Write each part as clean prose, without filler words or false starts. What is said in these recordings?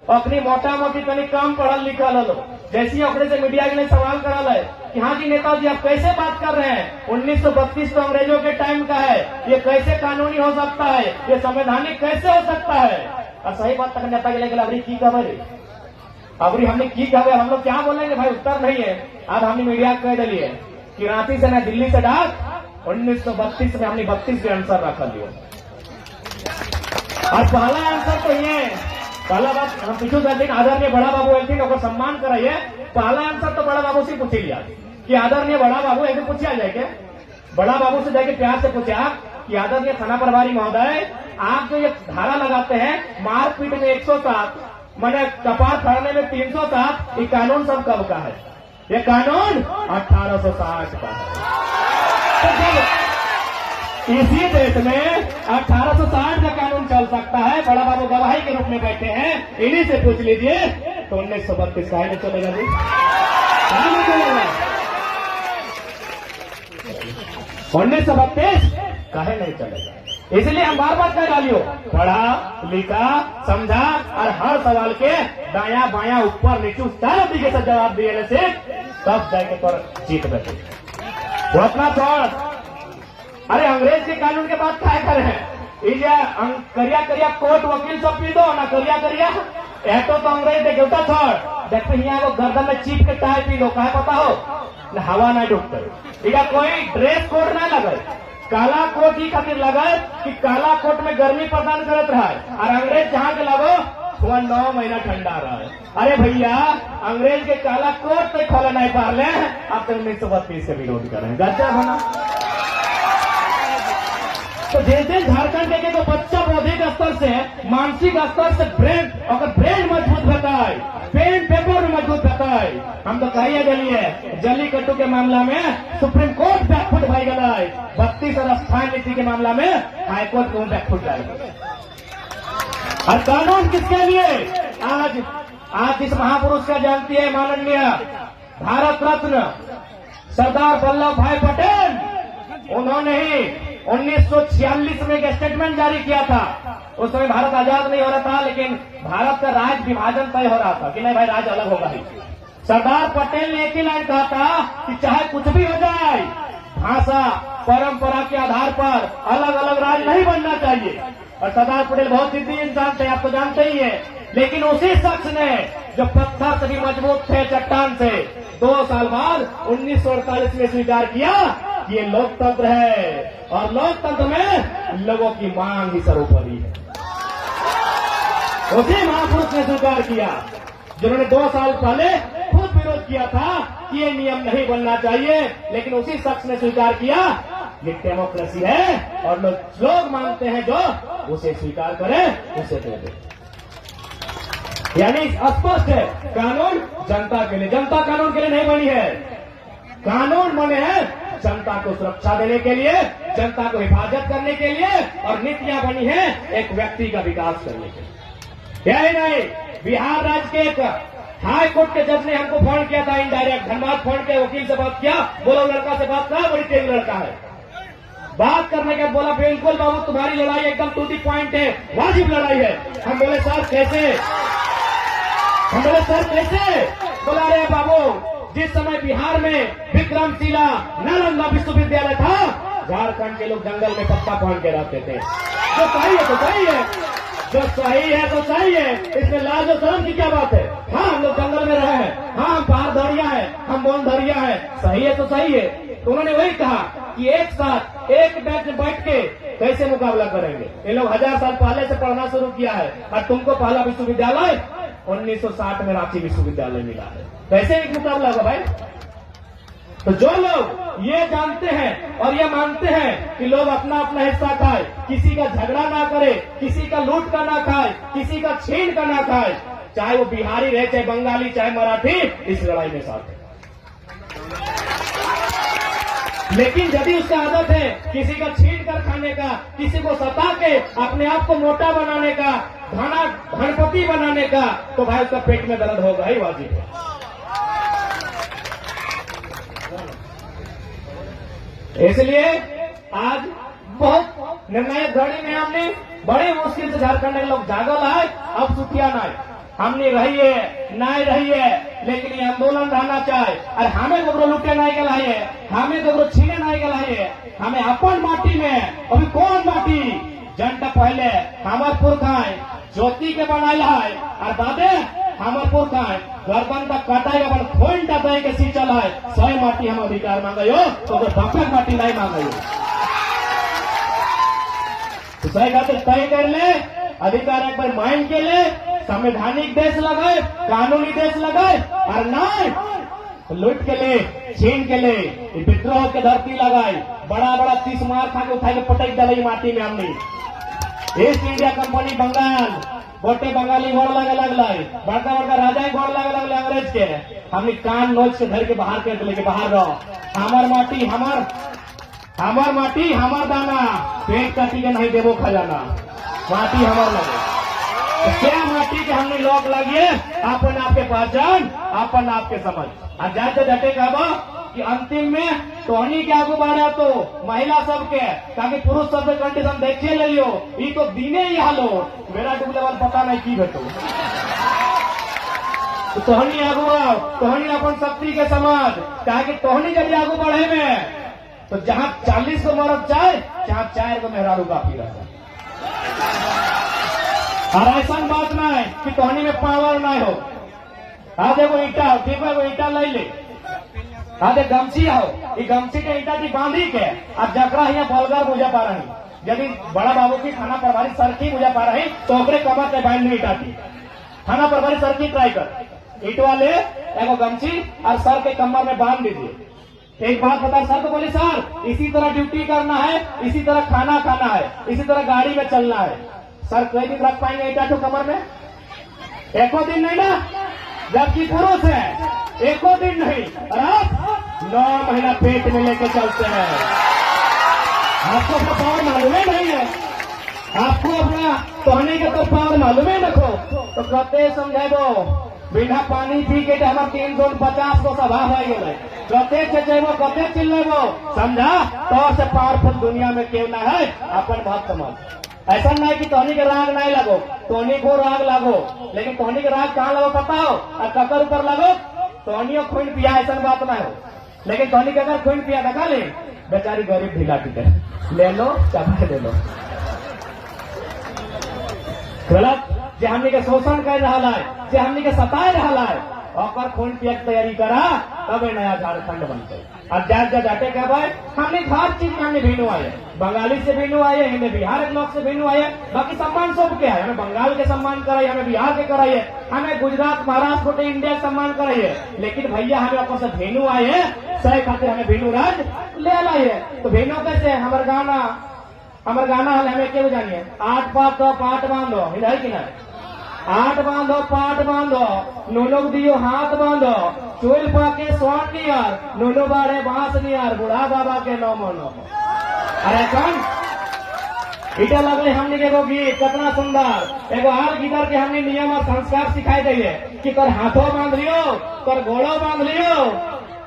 अपनी मोटा मोटी तनी कम पढ़ल लिखल लो, जैसी अपने से मीडिया के लिए सवाल करल है कि हाँ जी नेताजी आप कैसे बात कर रहे हैं, 1932 तो अंग्रेजों के टाइम का है, ये कैसे कानूनी हो सकता है, ये संवैधानिक कैसे हो सकता है। और सही बात तक नेता के लिए अबरी की खबर अबरी हमने की खबर, हम लोग क्या बोलेंगे भाई, उत्तर नहीं है। अब हमने मीडिया कह दिए कि रांची से न दिल्ली से डाक 1932 में हमने 32 के आंसर रख लिया। और पहला आंसर तो ये पहला बात हम पूछू दिन आदरणीय बड़ा बाबू एलथिन और सम्मान कराइए। पहला आंसर तो बड़ा बाबू से पूछ लिया कि आदरणीय बड़ा बाबू ऐसे पूछा जाए क्या, बड़ा बाबू से जाके प्यार से पूछा कि आदरणीय थाना प्रभारी महोदय आप जो ये धारा लगाते हैं मारपीट में 107 मैंने कपार फाड़ने में 307, ये कानून सब कब का है? ये कानून 1860 का है। तो इसी देश में 1860 का कानून चल सकता है, बड़ा बाबू गवाही के रूप में बैठे हैं, इन्हीं से पूछ लीजिए तो 1932 काहे नहीं चलेगा जी, कहा नहीं चलेगा? 1932 काहे नहीं चलेगा? इसलिए हम बार बार कह डालियो, पढ़ा लिखा समझा और हर सवाल के दाया बाया ऊपर नीचे चारों तरीके से जवाब दिए से तब जाके पर जीत बैठे। वो अपना छोड़, अरे अंग्रेज के कानून के बाद क्या कर रहे हैं? करिया करिया कोर्ट वकील सब पी दो ना, करिया करिया ऐटो तो अंग्रेज दे गेवता छोड़ देखते यहाँ वो गर्दन में चीप के टाई पी दो, क्या पता हो न हवा ना डूबते। इधर कोई ड्रेस कोड ना लगे, काला कोट ही खातिर लगे कि काला कोट में गर्मी प्रदान करत रहा है, और अंग्रेज जहाँ के लगो वह 9 महीना ठंडा रहा है। अरे भैया अंग्रेज के काला कोट तो खोला नहीं पा रहे, अब तो 1932 के विरोध कर रहे हैं, गज्जा बना। तो जैसे झारखंड के तो बच्चा बौद्धिक स्तर से मानसिक स्तर से ब्रेन मजबूत बताए, पेन पेपर में मजबूत बताए। हम तो कहिए गलिए जल्लीकट्टू के मामला में सुप्रीम कोर्ट बैकफुट भाई गलाए, 32 और स्थायी नीति के मामला में हाईकोर्ट को बैकफुट डाले। और कानून किसके लिए? आज इस महापुरुष का जानती है माननीय भारत रत्न सरदार वल्लभ भाई पटेल, उन्होंने ही 1946 में एक स्टेटमेंट जारी किया था। उस समय भारत आजाद नहीं हो रहा था, लेकिन भारत का राज्य विभाजन तय हो रहा था कि नहीं भाई राज्य अलग होगा ही। सरदार पटेल ने एक ही लाइन कहा था कि चाहे कुछ भी हो जाए, भाषा परंपरा के आधार पर अलग अलग राज्य नहीं बनना चाहिए। और सरदार पटेल बहुत जिद्दी इंसान थे, आप तो जानते ही है। लेकिन उसी शख्स ने जो पत्थर से भी मजबूत थे, चट्टान से, 2 साल बाद 1948 में स्वीकार किया ये लोकतंत्र है, और लोकतंत्र में लोगों की मांग ही सर्वोपरि है। उसी महापुरुष ने स्वीकार किया जिन्होंने 2 साल पहले खुद विरोध किया था कि ये नियम नहीं बनना चाहिए, लेकिन उसी शख्स ने स्वीकार किया ये डेमोक्रेसी है और लोग मांगते हैं जो उसे स्वीकार करें उसे दे दे। यानी स्पष्ट है कानून जनता के लिए, जनता कानून के लिए नहीं बनी है। कानून बने हैं जनता को सुरक्षा देने के लिए, जनता को हिफाजत करने के लिए, और नीतियां बनी है एक व्यक्ति का विकास करने के लिए। यही नहीं, बिहार राज्य के एक हाई कोर्ट के जज ने हमको फोन किया था इनडायरेक्ट, धनबाद फोन के वकील से बात किया, बोला लड़का से बात करा, बड़ी तेज लड़का है। बात करने के बोला बिल्कुल बाबू तुम्हारी लड़ाई एकदम टू दी पॉइंट है, वाजिब लड़ाई है। हम बोले सर कैसे? हम बोले सर कैसे? बोला रे बाबू जिस समय बिहार में विक्रमशिला नालंदा विश्वविद्यालय था, झारखंड के लोग जंगल में पत्ता पहन के रहते थे। जो सही है तो सही है, जो सही है तो सही है, इसमें लाज और शर्म की क्या बात है? हाँ हम लोग जंगल में रहे हैं, हाँ हम पहाड़ धरिया है, हम वन धरिया है, सही है तो सही है। तो उन्होंने वही कहा कि एक साथ एक बेंच में बैठ के कैसे मुकाबला करेंगे? ये लोग 1000 साल पहले से पढ़ना शुरू किया है, और तुमको पहला विश्वविद्यालय 1960 में रांची विश्वविद्यालय मिला है, कैसे एक मुकाबला होगा भाई? तो जो लोग ये जानते हैं और ये मानते हैं कि लोग अपना अपना हिस्सा खाए, किसी का झगड़ा ना करे, किसी का लूट का ना खाए, किसी का छीन का ना खाए, चाहे वो बिहारी रहे, चाहे बंगाली, चाहे मराठी, इस लड़ाई में साथ है। लेकिन यदि उसका आदत है किसी का छीन कर खाने का, किसी को सता के अपने आप को मोटा बनाने का, धनपति बनाने का, तो भाई उसका पेट में दर्द होगा ही वाजिब है। इसलिए आज बहुत निर्णायक घड़ी में हमने बड़े मुश्किल से झारखंड के लोग जागल आए, अब सुखिया ना आए। हमने रहिए नहीं रहिए, लेकिन ये आंदोलन रहना चाहिए। और हमें कबरो लुटे नहीं गलाइए, हमें कबरो छीने नहीं गलाइए, हमें अपन माटी में अभी कौन माटी जनता पहले हमार पुरखाएं ज्योति के बनाया है और बादे हमार पुरखाएं गर्दन तक कटाएगा पर खोइन टाटाई के सींचल है। सही माटी हम अधिकार मांगो तो बफक माटी नहीं मांगो। तो सही खातिर तय कर ले, अधिकार एक बार मांग के ले, संवैधानिक देश लगाए, कानूनी देश लगाए, और नहीं लूट के ले, छीन के ले, विद्रोह के धरती लगाए, बड़ा बड़ा 30 मार खा के उठा के पटक डाली माटी में। हमने ईस्ट इंडिया कंपनी बंगाल गोटे बंगाली गोड़ लगे लगल, बड़का बड़का राजा गोड़ लगे लगल अंग्रेज के। हमने कान नोच के घर के बाहर कर दिले, बाहर रहो, हमार माटी हमार दाना, पेट काटी के नहीं देवो खजाना, माटी हमार लगे। तो क्या माटी के हमने लोग लगिए अपन आपके पहचान, अपन आपके समझ। और जाते डटे कहबो कि अंतिम में तोहनी के आगू बढ़ा तो महिला सबके, ताकि पुरुष सब कंडीशन देखिए ले लियो, ये तो दीने ही हालो मेरा डूब लेवल पता नहीं की भेटो। तो तोहनी आगू आओ, तोहनी अपन शक्ति के समझ, ताकि तोहनी जब आगू बढ़े में तो जहां 40 को मरद चाहे, जहां 4 को मेहरारू काफी रहता। और ऐसा बात नहीं कि तोहनी में पावर नहीं हो। आज एगो ईटा ठीक है, वो ईटा ले ले, आज गमछी हो, ये गमछी के ईटा की बांधी के अब जकरा यहाँ बलगर मुझे पा रही, यदि बड़ा बाबू की थाना प्रभारी सरकी मुझे पा रही तो ओकरे कमर के बांध नहीं ईटा की थाना प्रभारी सरकी ट्राई कर, ईटवा ले एगो गमछी और सर के कमर में बांध दीजिए। एक बात बता, सर को बोले सर इसी तरह ड्यूटी करना है, इसी तरह खाना खाना है, इसी तरह गाड़ी में चलना है। सर कई दिन रख पाएंगे ईटा तो कमर में? एको दिन नहीं ना, जबकि पुरुष है एको दिन नहीं, और आप 9 महीना पेट में लेके चलते हैं। आपको अपना पावर मालूम ही नहीं है, आपको अपना तोहने के तो पावर मालूम ही रखो। तो कहते समझेबो बिना पानी पी के हमारे 350 को सभा हो गए, कते चेचेबो कते चिल्लेबो, समझा? तो से पावरफुल दुनिया में क्यों ना है, अपन बात समझ। ऐसा नहीं कि तोहनी के राग नहीं लगो, तोहनी को राग लगो, लेकिन तोहनी के राग कहाँ लगो पता हो, और ककर ऊपर लगो, तोहनियों खून पिया, ऐसा बात ना हो। लेकिन तोहनी के अगर खून पिया देखा ले, बेचारी गरीब ढीला टिकट ले लो, चाहे ले लो। गलत जे हमने के शोषण कर रहा है, जे हमने के सताए रहा है, और खून पिया की तैयारी करा, तब नया झारखंड बनते। और जाटे क्या भाई हमने हर चीज में हमने भिन्न आए, बंगाली से भिन्न आए, हमें बिहार के लोग से भिन्न आए, बाकी सम्मान सब क्या है, हमें बंगाल के सम्मान कराइए, हमें बिहार के कराइए, हमें गुजरात महाराष्ट्र गोटे इंडिया के सम्मान कराइए, लेकिन भैया हमें अपन से भिन्न आए, सही खातिर हमें भिन्न राज ले लाइए। तो भिन्नो कैसे हमारे गाना हाल हमें क्यों जानिए, 8 पात तो पाट बांधो, है कि नहीं, 8 बांधो पाट बांधो, नूनो दियो हाथ बांधो, चोल पाके स्वान नियर, नूनो बाढ़े बांस नियर, बुढ़ा बाबा के नौमो नौमो। अरे कौन इटा लगले हमने के एगो गीत कितना सुंदर, एगो आर गीतर के हमने नियम और संस्कार सिखाई दिए कि कर हाथों बांध लियो, कर गोड़ो बांध लियो,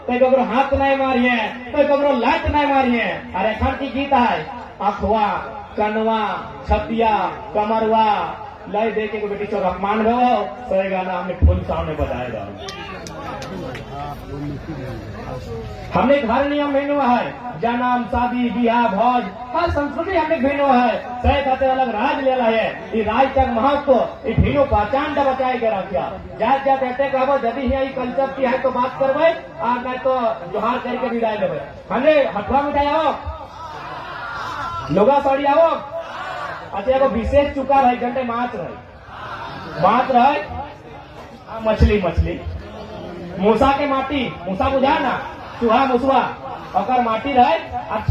तो कबरो हाथ नहीं मारिए, तो कबरो लात नहीं मारिए। अरे खन की गीत है, अखवा कनवा छतिया कमरवा लय दे के बेटी चौक अपमान हो, सही गाना हमने फुल साउंड में बजाएगा। हमने घर नियम भिन्न है, जन्म शादी ब्याह भोज हर संस्कृति हमने भिन्न है, सही खाते अलग राज ले रहा है, ये राज तक महत्व ये भिन्न पहचान का बचाए के रखा। जात जात अटे कहबो यदि ये कल्चर की है तो बात करवे, और नहीं तो जोहार करके विदाई देवे। हमने हथवा मिठाई आओ, लोगा साड़ी आओ, अच्छा एगो विशेष चुका रहे घंटे माछ रहे मछली मूसा के माटी, मूसा बुझा ना चूहा मुसवा, अगर माटी रहे अब